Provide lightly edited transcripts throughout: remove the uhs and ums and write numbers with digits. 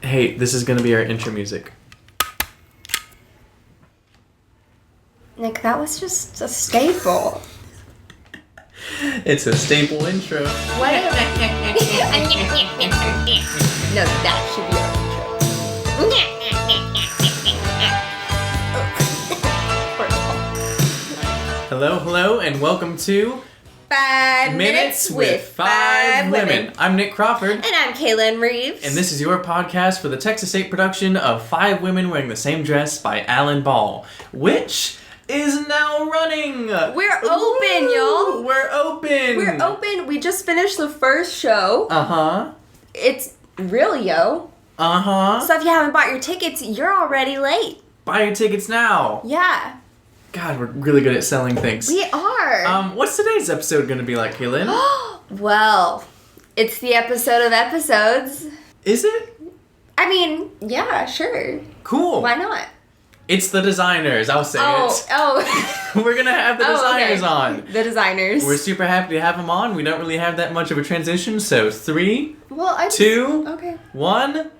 Hey, this is gonna be our intro music. Nick, that was just a staple. It's a staple intro. What? No, that should be our intro. Hello, and welcome to 5 Minutes with 5 Women. I'm Nick Crawford. And I'm Kalynn Reeves. And this is your podcast for the Texas State production of 5 Women Wearing the Same Dress by Alan Ball, which is now running. We're open, y'all. We're open. We just finished the first show. Uh-huh. It's really, yo. Uh-huh. So if you haven't bought your tickets, you're already late. Buy your tickets now. Yeah. God, we're really good at selling things. We are. What's today's episode gonna be like, Kalynn? Well, it's the episode of episodes. Is it? I mean, yeah, sure. Cool. Why not? It's the designers, I'll say it. Oh. We're gonna have the designers on. The designers. We're super happy to have them on. We don't really have that much of a transition, so 3, 2, Okay. 1,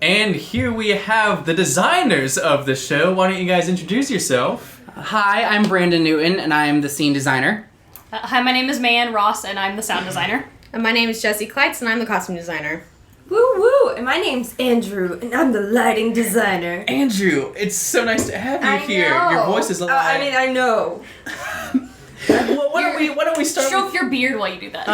and here we have the designers of the show. Why don't you guys introduce yourself? Hi, I'm Brandon Newton, and I am the scene designer. Hi, my name is Mayan Ross, and I'm the sound designer. And my name is Jessie Kleitz, and I'm the costume designer. Woo woo! And my name's Andrew, and I'm the lighting designer. Andrew, it's so nice to have you here. know. Your voice is alive. I know. Why don't we start Stroke your beard while you do that.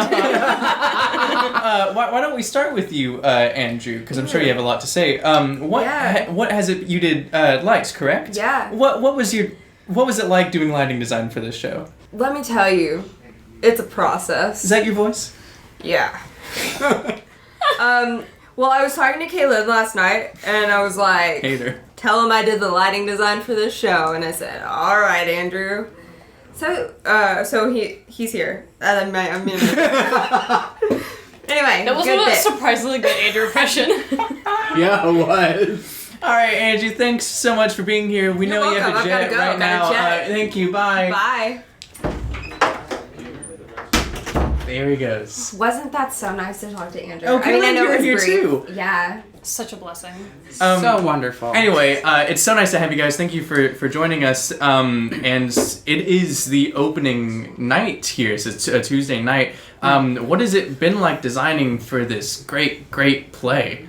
why don't we start with you, Andrew? Because I'm sure you have a lot to say. What has it you did lights, correct? Yeah. What was it like doing lighting design for this show? Let me tell you, it's a process. Is that your voice? Yeah. Well, I was talking to Caleb last night, and I was like, Hater. tell him I did the lighting design for this show, and I said, all right, Andrew. So he's here. I'm in. Anyway, That was good a bit. surprisingly good Andrew impression. Yeah, it was. All right, Andrew, thanks so much for being here. We You're know you have welcome. a jet I've gotta go. right now. Got a jet. Thank you. Bye. Bye. There he goes. Wasn't that so nice to talk to Andrew? Oh, Kalynn, I know you're it was here brief. too. Yeah. Such a blessing. So wonderful. Anyway, it's so nice to have you guys. Thank you for joining us. And it is the opening night here. So it's a Tuesday night. What has it been like designing for this great play?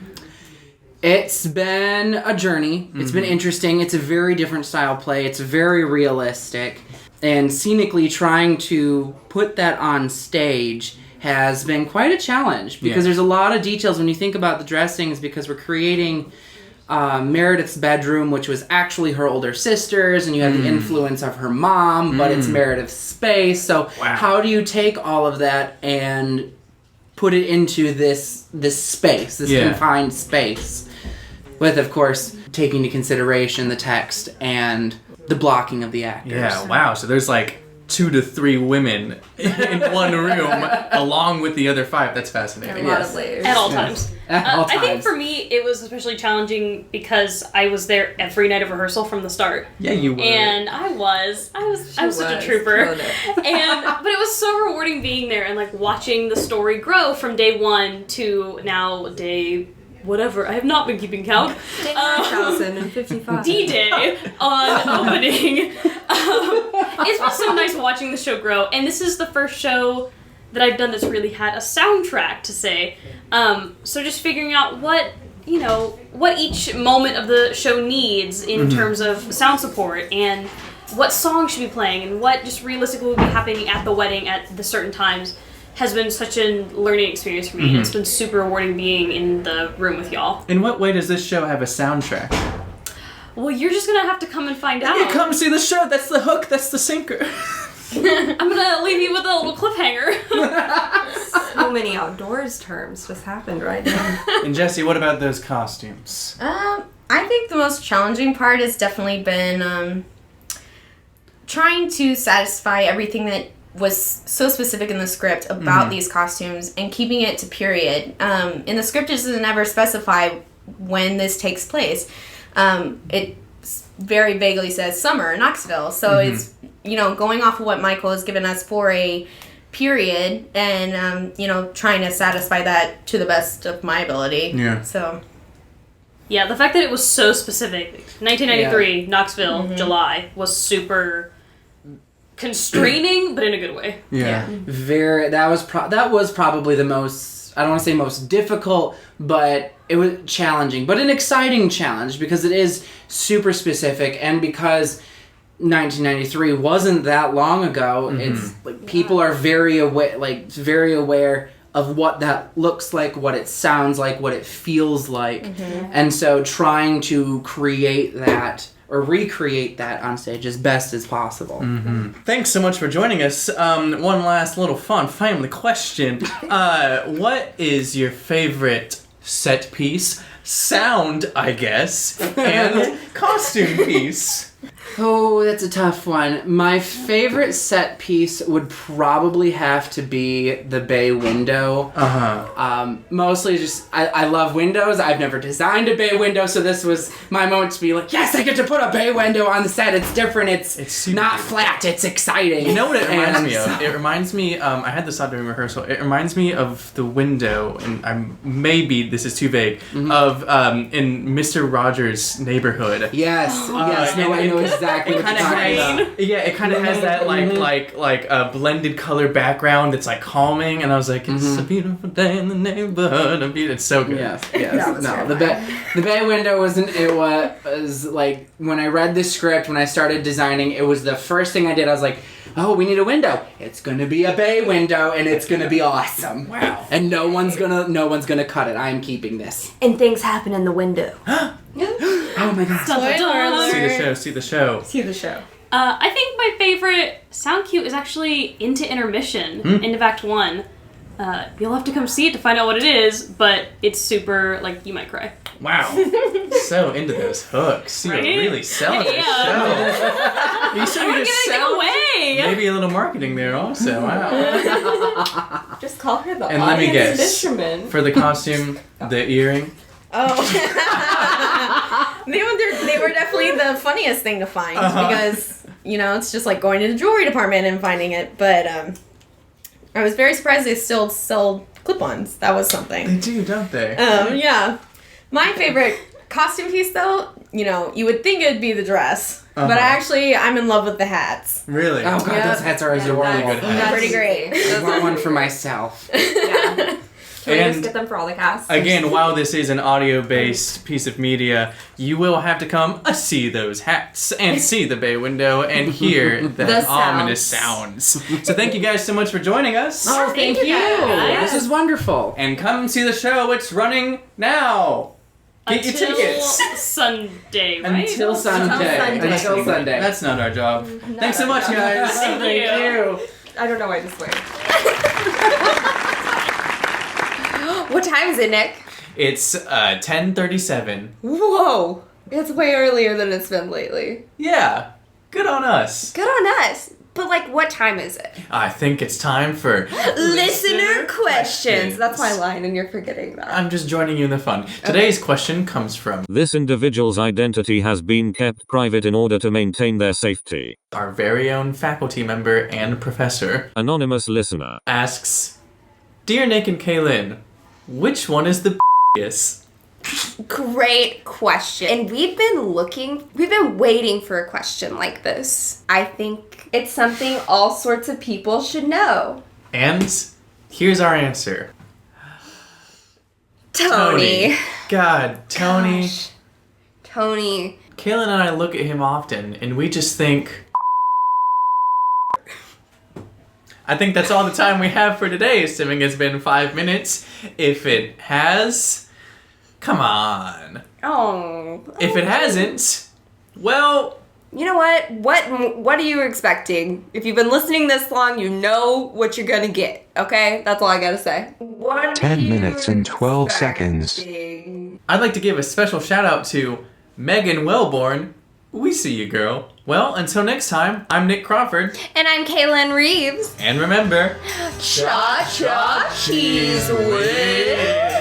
It's been a journey. It's been interesting. It's a very different style play. It's very realistic. And scenically trying to put that on stage has been quite a challenge because there's a lot of details when you think about the dressings, because we're creating Meredith's bedroom, which was actually her older sister's, and you have the influence of her mom, but it's Meredith's space. So how do you take all of that and put it into this space, this confined space, with, of course, taking into consideration the text and the blocking of the actors. Yeah, wow. So there's like 2 to 3 women in one room along with the other 5. That's fascinating. A lot of layers. At all times. At all I think times. for me, it was especially challenging because I was there every night of rehearsal from the start. Yeah, you were. And I was such a trooper. Killed it. But it was so rewarding being there and like watching the story grow from day 1 to now day whatever. I have not been keeping count. 1055. D-Day on opening. It's been so nice watching the show grow, and this is the first show that I've done that's really had a soundtrack to say. So just figuring out what each moment of the show needs in terms of sound support, and what song should be playing, and what just realistically will be happening at the wedding at the certain times has been such a learning experience for me. And it's been super rewarding being in the room with y'all. In what way does this show have a soundtrack? Well, you're just gonna have to come and find out. Yeah, come see the show. That's the hook. That's the sinker. I'm gonna leave you with a little cliffhanger. So many outdoors terms just happened right now. And Jessie, what about those costumes? I think the most challenging part has definitely been trying to satisfy everything that was so specific in the script about these costumes and keeping it to period. In the script, it doesn't ever specify when this takes place. It very vaguely says summer in Knoxville, so it's going off of what Michael has given us for a period, and trying to satisfy that to the best of my ability. Yeah. So Yeah, the fact that it was so specific. 1993, Knoxville, July, was super constraining, but in a good way. Yeah. That was probably the most, I don't want to say most difficult, but it was challenging, but an exciting challenge because it is super specific, and because 1993 wasn't that long ago, it's like people are very aware of what that looks like, what it sounds like, what it feels like. And so trying to create that or recreate that on stage as best as possible. Thanks so much for joining us. One last little fun family question. What is your favorite set piece, sound, I guess, and costume piece? Oh, that's a tough one. My favorite set piece would probably have to be the bay window. Mostly just, I love windows. I've never designed a bay window, so this was my moment to be like, yes, I get to put a bay window on the set. It's different. It's not flat. It's exciting. You know what it reminds me of? It reminds me, I had this thought during rehearsal, it reminds me of the window, and maybe this is too vague, of in Mr. Rogers' Neighborhood. Yes, yes, no, I know exactly what you're talking about. Yeah, it kind of has that like a blended color background. It's like calming, and I was like, it's a beautiful day in the neighborhood. It's so good. Yes. No, the bay window wasn't. It was like when I read the script, when I started designing, it was the first thing I did. I was like, oh, we need a window. It's gonna be a bay window, and it's gonna be awesome. Wow. And no one's gonna cut it. I am keeping this. And things happen in the window. Oh my god. See the show. I think my favorite sound cue is actually into intermission, into Act 1. You'll have to come see it to find out what it is, but it's super, like, you might cry. Wow. So into those hooks. You're Right? really selling the show. You said We're you just giving it away! Maybe a little marketing there also. Wow. Just call her the And let me audience guess. fisherman. For the costume, the earring. Oh. they were definitely the funniest thing to find because, you know, it's just like going to the jewelry department and finding it. But I was very surprised they still sold clip-ons. That was something. They do, don't they? Yeah. My favorite costume piece, though, you know, you would think it'd be the dress. But I'm in love with the hats. Really? Oh god, those hats are adorable. really good hats. They're pretty great. I want one for myself. Yeah. Can we And just get them for all the cast? again, while this is an audio-based piece of media, you will have to come see those hats and see the bay window and hear the ominous sounds. So thank you guys so much for joining us. Oh, thank you. guys. This is wonderful. And come see the show. It's running now. Get your tickets. Sunday, right? Until Sunday. Until Sunday. That's not our job. Thanks so much, guys. Thank you. I don't know why this way. What time is it, Nick? It's 10:37. Whoa! It's way earlier than it's been lately. Yeah. Good on us. Good on us. But, like, what time is it? I think it's time for Listener questions. That's my line, and you're forgetting that. I'm just joining you in the fun. Today's question comes from This individual's identity has been kept private in order to maintain their safety. our very own faculty member and professor. Anonymous listener. Asks, Dear Nik and Kalynn, which one is the b***iest? Great question. And we've been waiting for a question like this. I think it's something all sorts of people should know. And here's our answer. Tony. God, Tony. Gosh. Tony. Kalynn and I look at him often, and we just think... I think that's all the time we have for today, assuming it's been 5 minutes. If it has... Come on. Oh. If it hasn't, well... You know what? What are you expecting? If you've been listening this long, you know what you're gonna get, okay? That's all I gotta say. 10 minutes and 12 seconds. I'd like to give a special shout out to Megan Wellborn. We see you, girl. Well, until next time, I'm Nick Crawford. And I'm Kalynn Reeves. And remember... Cha-cha cheese whiz.